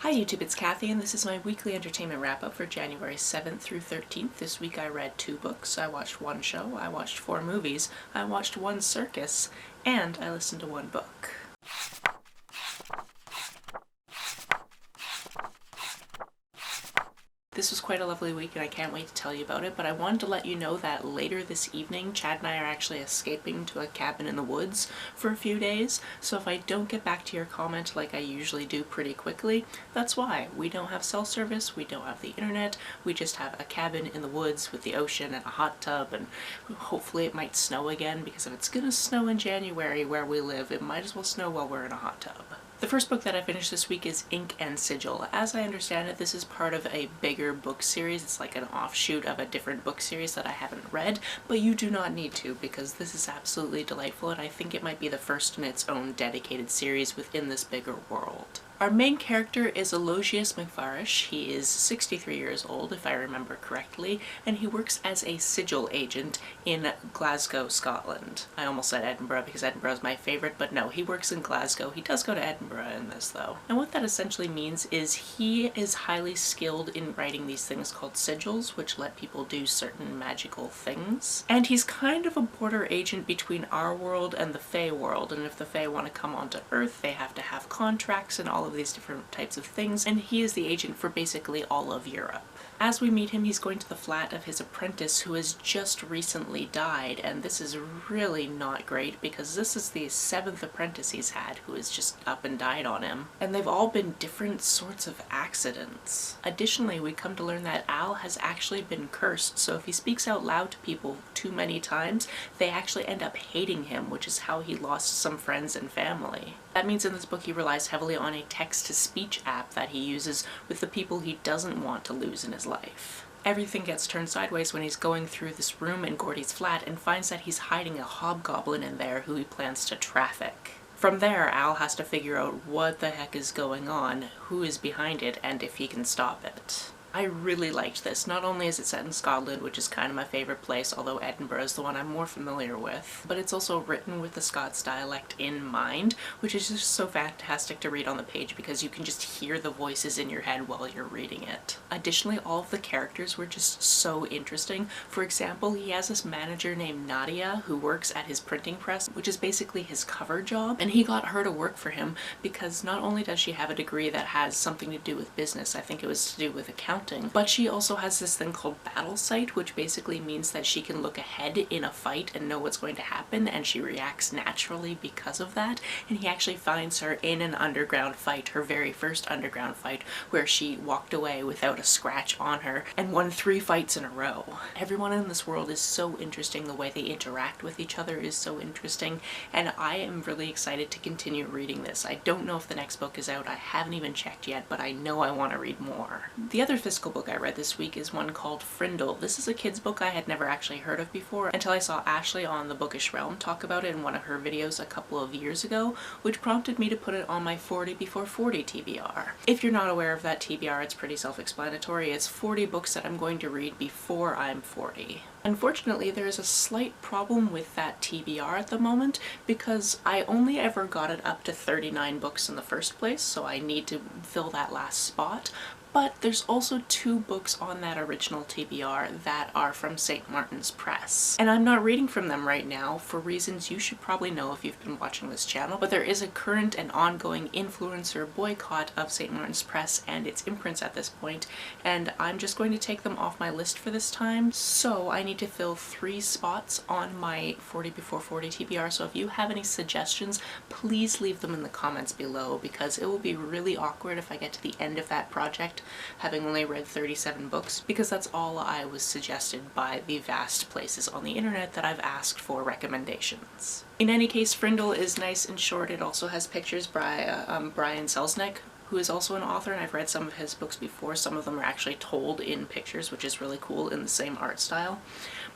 Hi YouTube, it's Kathy and this is my weekly entertainment wrap-up for January 7th through 13th. This week I read 2 books, I watched 1 show, I watched 4 movies, I watched 1 circus, and I listened to 1 book. This was quite a lovely week and I can't wait to tell you about it, but I wanted to let you know that later this evening, Chad and I are actually escaping to a cabin in the woods for a few days, so if I don't get back to your comment like I usually do pretty quickly, that's why. We don't have cell service, we don't have the internet, we just have a cabin in the woods with the ocean and a hot tub, and hopefully it might snow again, because if it's gonna snow in January where we live, it might as well snow while we're in a hot tub. The first book that I finished this week is Ink and Sigil. As I understand it, this is part of a bigger book series. It's like an offshoot of a different book series that I haven't read, but you do not need to because this is absolutely delightful and I think it might be the first in its own dedicated series within this bigger world. Our main character is Aloysius McFarish. He is 63 years old, if I remember correctly, and he works as a sigil agent in Glasgow, Scotland. I almost said Edinburgh because Edinburgh is my favorite, but no, he works in Glasgow. He does go to Edinburgh in this, though. And what that essentially means is he is highly skilled in writing these things called sigils, which let people do certain magical things. And he's kind of a border agent between our world and the Fae world, and if the Fae want to come onto Earth, they have to have contracts and all of these different types of things, and he is the agent for basically all of Europe. As we meet him, he's going to the flat of his apprentice who has just recently died, and this is really not great because this is the 7th apprentice he's had who has just up and died on him. And they've all been different sorts of accidents. Additionally, we come to learn that Al has actually been cursed, so if he speaks out loud to people too many times, they actually end up hating him, which is how he lost some friends and family. That means in this book he relies heavily on a text-to-speech app that he uses with the people he doesn't want to lose in his life. Everything gets turned sideways when he's going through this room in Gordy's flat and finds that he's hiding a hobgoblin in there who he plans to traffic. From there, Al has to figure out what the heck is going on, who is behind it, and if he can stop it. I really liked this. Not only is it set in Scotland, which is kind of my favorite place, although Edinburgh is the one I'm more familiar with, but it's also written with the Scots dialect in mind, which is just so fantastic to read on the page because you can just hear the voices in your head while you're reading it. Additionally, all of the characters were just so interesting. For example, he has this manager named Nadia who works at his printing press, which is basically his cover job, and he got her to work for him because not only does she have a degree that has something to do with business, I think it was to do with accounting, but she also has this thing called battle sight, which basically means that she can look ahead in a fight and know what's going to happen, and she reacts naturally because of that. And he actually finds her in an underground fight, her very first underground fight, where she walked away without a scratch on her and won 3 fights in a row. Everyone in this world is so interesting. The way they interact with each other is so interesting, and I am really excited to continue reading this. I don't know if the next book is out. I haven't even checked yet, but I know I want to read more. The other physical book I read this week is one called Frindle. This is a kid's book I had never actually heard of before until I saw Ashley on The Bookish Realm talk about it in one of her videos a couple of years ago, which prompted me to put it on my 40 before 40 TBR. If you're not aware of that TBR, it's pretty self-explanatory. It's 40 books that I'm going to read before I'm 40. Unfortunately, there is a slight problem with that TBR at the moment because I only ever got it up to 39 books in the first place, so I need to fill that last spot. But there's also 2 books on that original TBR that are from St. Martin's Press. And I'm not reading from them right now for reasons you should probably know if you've been watching this channel, but there is a current and ongoing influencer boycott of St. Martin's Press and its imprints at this point, and I'm just going to take them off my list for this time. So I need to fill 3 spots on my 40 before 40 TBR, so if you have any suggestions, please leave them in the comments below because it will be really awkward if I get to the end of that project having only read 37 books, because that's all I was suggested by the vast places on the internet that I've asked for recommendations. In any case, Frindle is nice and short. It also has pictures by Brian Selznick, who is also an author, and I've read some of his books before. Some of them are actually told in pictures, which is really cool in the same art style.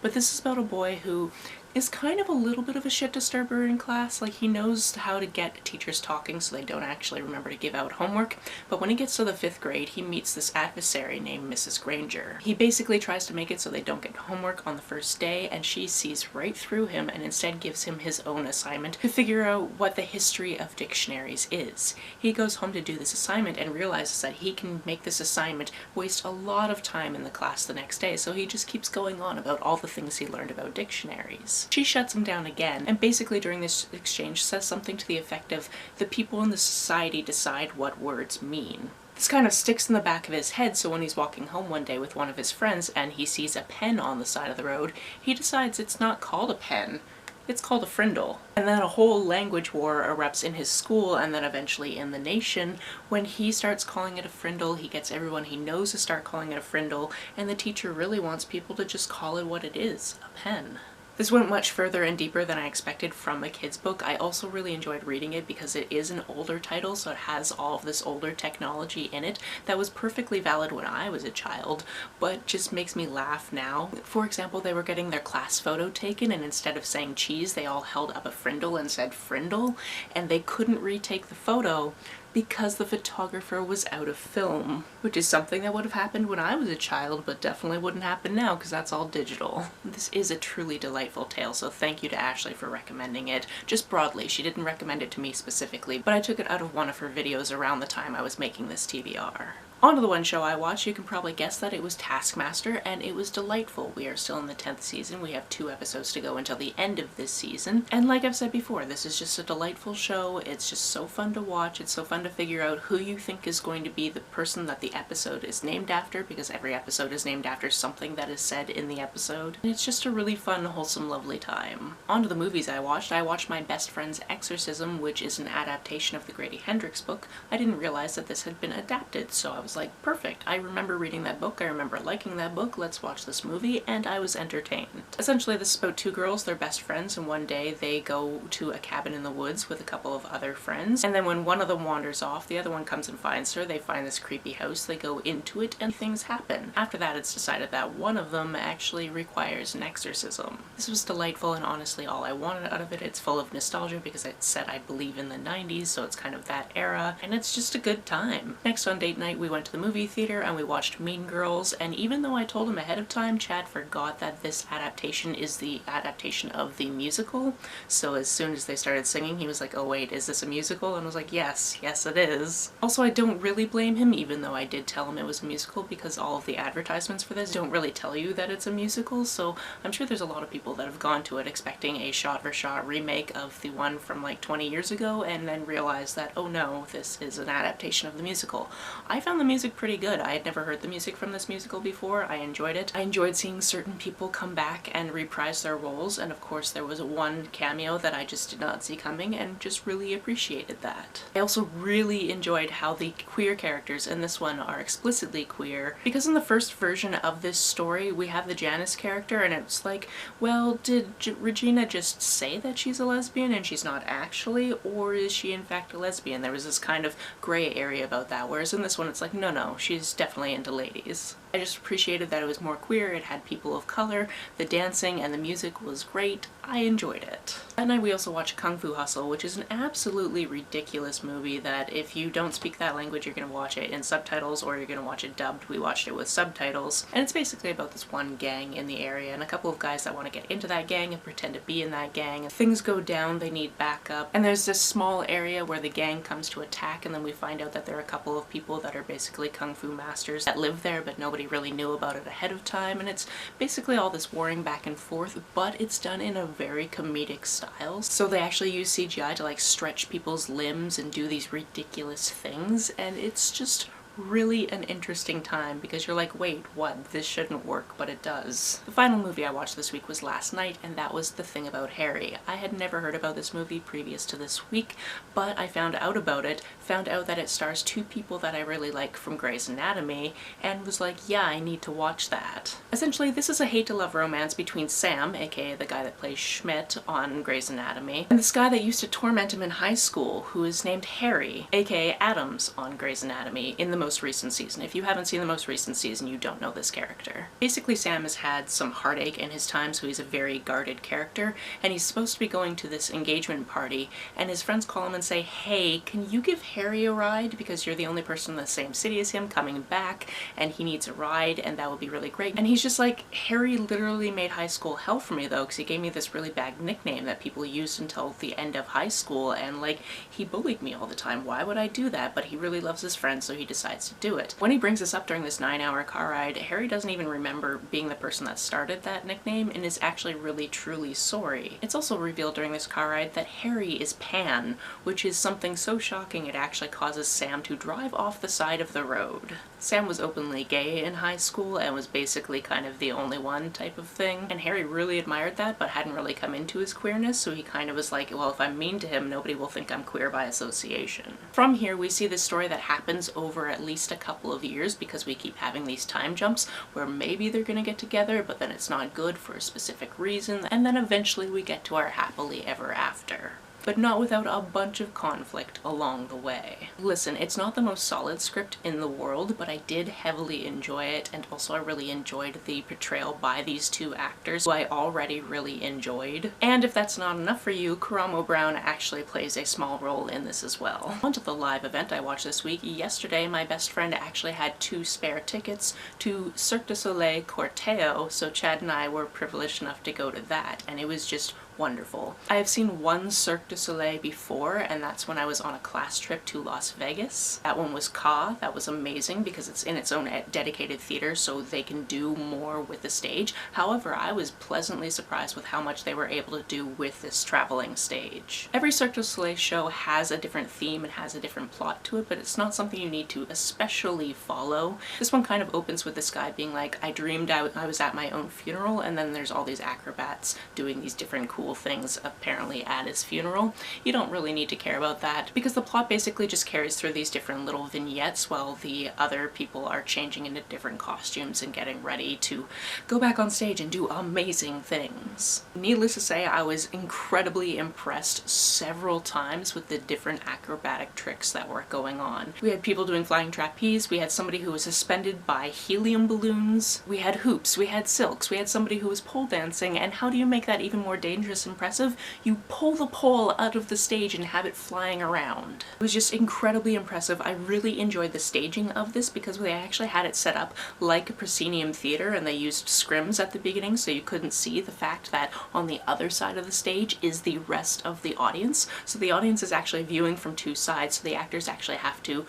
But this is about a boy who is kind of a little bit of a shit disturber in class. Like, he knows how to get teachers talking so they don't actually remember to give out homework, but when he gets to the 5th grade, he meets this adversary named Mrs. Granger. He basically tries to make it so they don't get homework on the first day, and she sees right through him and instead gives him his own assignment to figure out what the history of dictionaries is. He goes home to do this assignment and realizes that he can make this assignment waste a lot of time in the class the next day, so he just keeps going on about all the things he learned about dictionaries. She shuts him down again, and basically during this exchange says something to the effect of, the people in the society decide what words mean. This kind of sticks in the back of his head, so when he's walking home one day with one of his friends and he sees a pen on the side of the road, he decides it's not called a pen, it's called a frindle. And then a whole language war erupts in his school and then eventually in the nation when he starts calling it a frindle. He gets everyone he knows to start calling it a frindle, and the teacher really wants people to just call it what it is, a pen. This went much further and deeper than I expected from a kid's book. I also really enjoyed reading it because it is an older title, so it has all of this older technology in it that was perfectly valid when I was a child, but just makes me laugh now. For example, they were getting their class photo taken, and instead of saying cheese, they all held up a frindle and said frindle, and they couldn't retake the photo because the photographer was out of film, which is something that would have happened when I was a child, but definitely wouldn't happen now because that's all digital. This is a truly delightful tale, so thank you to Ashley for recommending it. Just broadly, she didn't recommend it to me specifically, but I took it out of one of her videos around the time I was making this TBR. On to the one show I watched. You can probably guess that it was Taskmaster, and it was delightful. We are still in the 10th season. We have 2 episodes to go until the end of this season. And like I've said before, this is just a delightful show. It's just so fun to watch. It's so fun to figure out who you think is going to be the person that the episode is named after, because every episode is named after something that is said in the episode. And it's just a really fun, wholesome, lovely time. On to the movies I watched. I watched My Best Friend's Exorcism, which is an adaptation of the Grady Hendrix book. I didn't realize that this had been adapted, so I was like, perfect. I remember reading that book, I remember liking that book, let's watch this movie, and I was entertained. Essentially, this is about 2 girls, they're best friends, and one day they go to a cabin in the woods with a couple of other friends, and then when one of them wanders off, the other one comes and finds her, they find this creepy house, they go into it, and things happen. After that, it's decided that one of them actually requires an exorcism. This was delightful and honestly all I wanted out of it. It's full of nostalgia because it's set, I believe, in the 90s, so it's kind of that era, and it's just a good time. Next on date night, we went to the movie theater and we watched Mean Girls, and even though I told him ahead of time, Chad forgot that this adaptation is the adaptation of the musical, so as soon as they started singing, he was like, oh wait, is this a musical? And I was like, yes it is. Also, I don't really blame him, even though I did tell him it was a musical, because all of the advertisements for this don't really tell you that it's a musical, so I'm sure there's a lot of people that have gone to it expecting a shot-for-shot remake of the one from like 20 years ago, and then realized that, oh no, this is an adaptation of the musical. I found the music pretty good. I had never heard the music from this musical before. I enjoyed it. I enjoyed seeing certain people come back and reprise their roles, and of course there was one cameo that I just did not see coming and just really appreciated that. I also really enjoyed how the queer characters in this one are explicitly queer, because in the first version of this story we have the Janice character and it's like, well, did Regina just say that she's a lesbian and she's not actually, or is she in fact a lesbian? There was this kind of gray area about that, whereas in this one it's like, no, she's definitely into ladies. I just appreciated that it was more queer, it had people of color, the dancing and the music was great. I enjoyed it. That night we also watched Kung Fu Hustle, which is an absolutely ridiculous movie that if you don't speak that language, you're gonna watch it in subtitles or you're gonna watch it dubbed. We watched it with subtitles, and it's basically about this one gang in the area and a couple of guys that want to get into that gang and pretend to be in that gang. If things go down, they need backup, and there's this small area where the gang comes to attack, and then we find out that there are a couple of people that are basically Kung Fu masters that live there, but nobody really knew about it ahead of time, and it's basically all this warring back and forth, but it's done in a very comedic style. So they actually use CGI to like stretch people's limbs and do these ridiculous things, and it's just really an interesting time because you're like, wait, what? This shouldn't work, but it does. The final movie I watched this week was last night, and that was The Thing About Harry. I had never heard about this movie previous to this week, but I found out about it, found out that it stars 2 people that I really like from Grey's Anatomy, and was like, yeah, I need to watch that. Essentially, this is a hate-to-love romance between Sam, aka the guy that plays Schmidt on Grey's Anatomy, and this guy that used to torment him in high school, who is named Harry, aka Adams on Grey's Anatomy. In the most recent season. If you haven't seen the most recent season, you don't know this character. Basically, Sam has had some heartache in his time, so he's a very guarded character, and he's supposed to be going to this engagement party, and his friends call him and say, hey, can you give Harry a ride? Because you're the only person in the same city as him coming back, and he needs a ride, and that would be really great. And he's just like, Harry literally made high school hell for me though, because he gave me this really bad nickname that people used until the end of high school, and like, he bullied me all the time. Why would I do that? But he really loves his friend, so he decides to do it. When he brings this up during this 9-hour car ride, Harry doesn't even remember being the person that started that nickname and is actually really truly sorry. It's also revealed during this car ride that Harry is Pan, which is something so shocking it actually causes Sam to drive off the side of the road. Sam was openly gay in high school and was basically kind of the only one type of thing, and Harry really admired that but hadn't really come into his queerness, so he kind of was like, well, if I'm mean to him, nobody will think I'm queer by association. From here, we see this story that happens over at least a couple of years because we keep having these time jumps where maybe they're gonna get together, but then it's not good for a specific reason, and then eventually we get to our happily ever after. But not without a bunch of conflict along the way. Listen, it's not the most solid script in the world, but I did heavily enjoy it, and also I really enjoyed the portrayal by these two actors who I already really enjoyed. And if that's not enough for you, Karamo Brown actually plays a small role in this as well. On to the live event I watched this week. Yesterday, my best friend actually had 2 spare tickets to Cirque du Soleil Corteo, so Chad and I were privileged enough to go to that, and it was just wonderful. I have seen one Cirque du Soleil before, and that's when I was on a class trip to Las Vegas. That one was Ka. That was amazing because it's in its own dedicated theater, so they can do more with the stage. However, I was pleasantly surprised with how much they were able to do with this traveling stage. Every Cirque du Soleil show has a different theme and has a different plot to it, but it's not something you need to especially follow. This one kind of opens with this guy being like, I dreamed I was at my own funeral, and then there's all these acrobats doing these different cool things apparently at his funeral. You don't really need to care about that because the plot basically just carries through these different little vignettes while the other people are changing into different costumes and getting ready to go back on stage and do amazing things. Needless to say, I was incredibly impressed several times with the different acrobatic tricks that were going on. We had people doing flying trapeze, we had somebody who was suspended by helium balloons, we had hoops, we had silks, we had somebody who was pole dancing, and how do you make that even more dangerous impressive? You pull the pole out of the stage and have it flying around. It was just incredibly impressive. I really enjoyed the staging of this because they actually had it set up like a proscenium theater, and they used scrims at the beginning so you couldn't see the fact that on the other side of the stage is the rest of the audience. So the audience is actually viewing from 2 sides, so the actors actually have to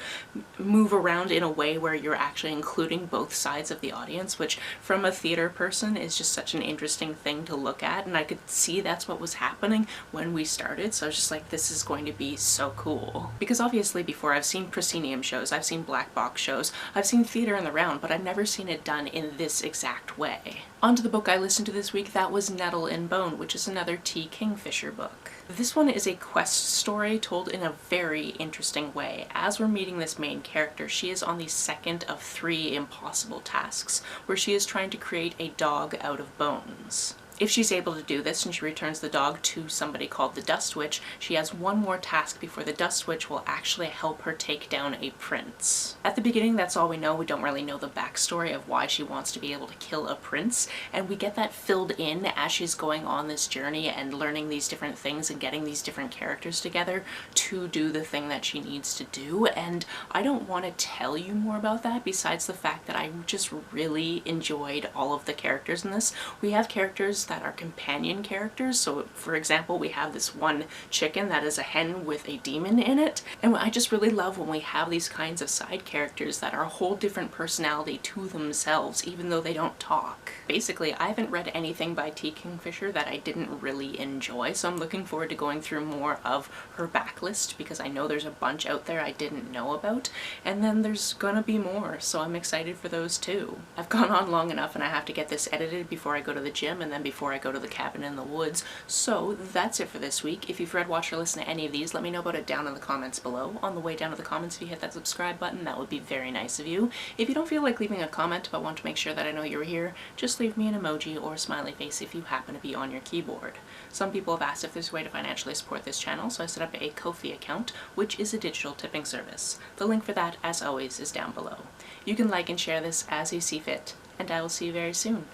move around in a way where you're actually including both sides of the audience, which from a theater person is just such an interesting thing to look at, and I could see that's what was happening when we started, so I was just like, this is going to be so cool. Because obviously before I've seen proscenium shows, I've seen black box shows, I've seen theater in the round, but I've never seen it done in this exact way. On to the book I listened to this week, that was Nettle and Bone, which is another T. Kingfisher book. This one is a quest story told in a very interesting way. As we're meeting this main character, she is on the second of 3 impossible tasks, where she is trying to create a dog out of bones. If she's able to do this and she returns the dog to somebody called the Dust Witch, she has one more task before the Dust Witch will actually help her take down a prince. At the beginning, that's all we know. We don't really know the backstory of why she wants to be able to kill a prince, and we get that filled in as she's going on this journey and learning these different things and getting these different characters together to do the thing that she needs to do. And I don't want to tell you more about that besides the fact that I just really enjoyed all of the characters in this. We have characters that are companion characters. So for example, we have this one chicken that is a hen with a demon in it, and I just really love when we have these kinds of side characters that are a whole different personality to themselves even though they don't talk. Basically, I haven't read anything by T. Kingfisher that I didn't really enjoy, so I'm looking forward to going through more of her backlist because I know there's a bunch out there I didn't know about, and then there's gonna be more, so I'm excited for those too. I've gone on long enough and I have to get this edited before I go to the gym, and then before before I go to the cabin in the woods. So that's it for this week. If you've read, watched, or listened to any of these, let me know about it down in the comments below. On the way down to the comments, if you hit that subscribe button, that would be very nice of you. If you don't feel like leaving a comment but want to make sure that I know you're here, just leave me an emoji or a smiley face if you happen to be on your keyboard. Some people have asked if there's a way to financially support this channel, so I set up a Ko-fi account, which is a digital tipping service. The link for that, as always, is down below. You can like and share this as you see fit, and I will see you very soon.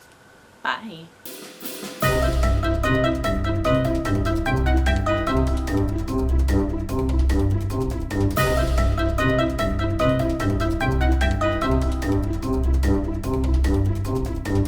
Bye!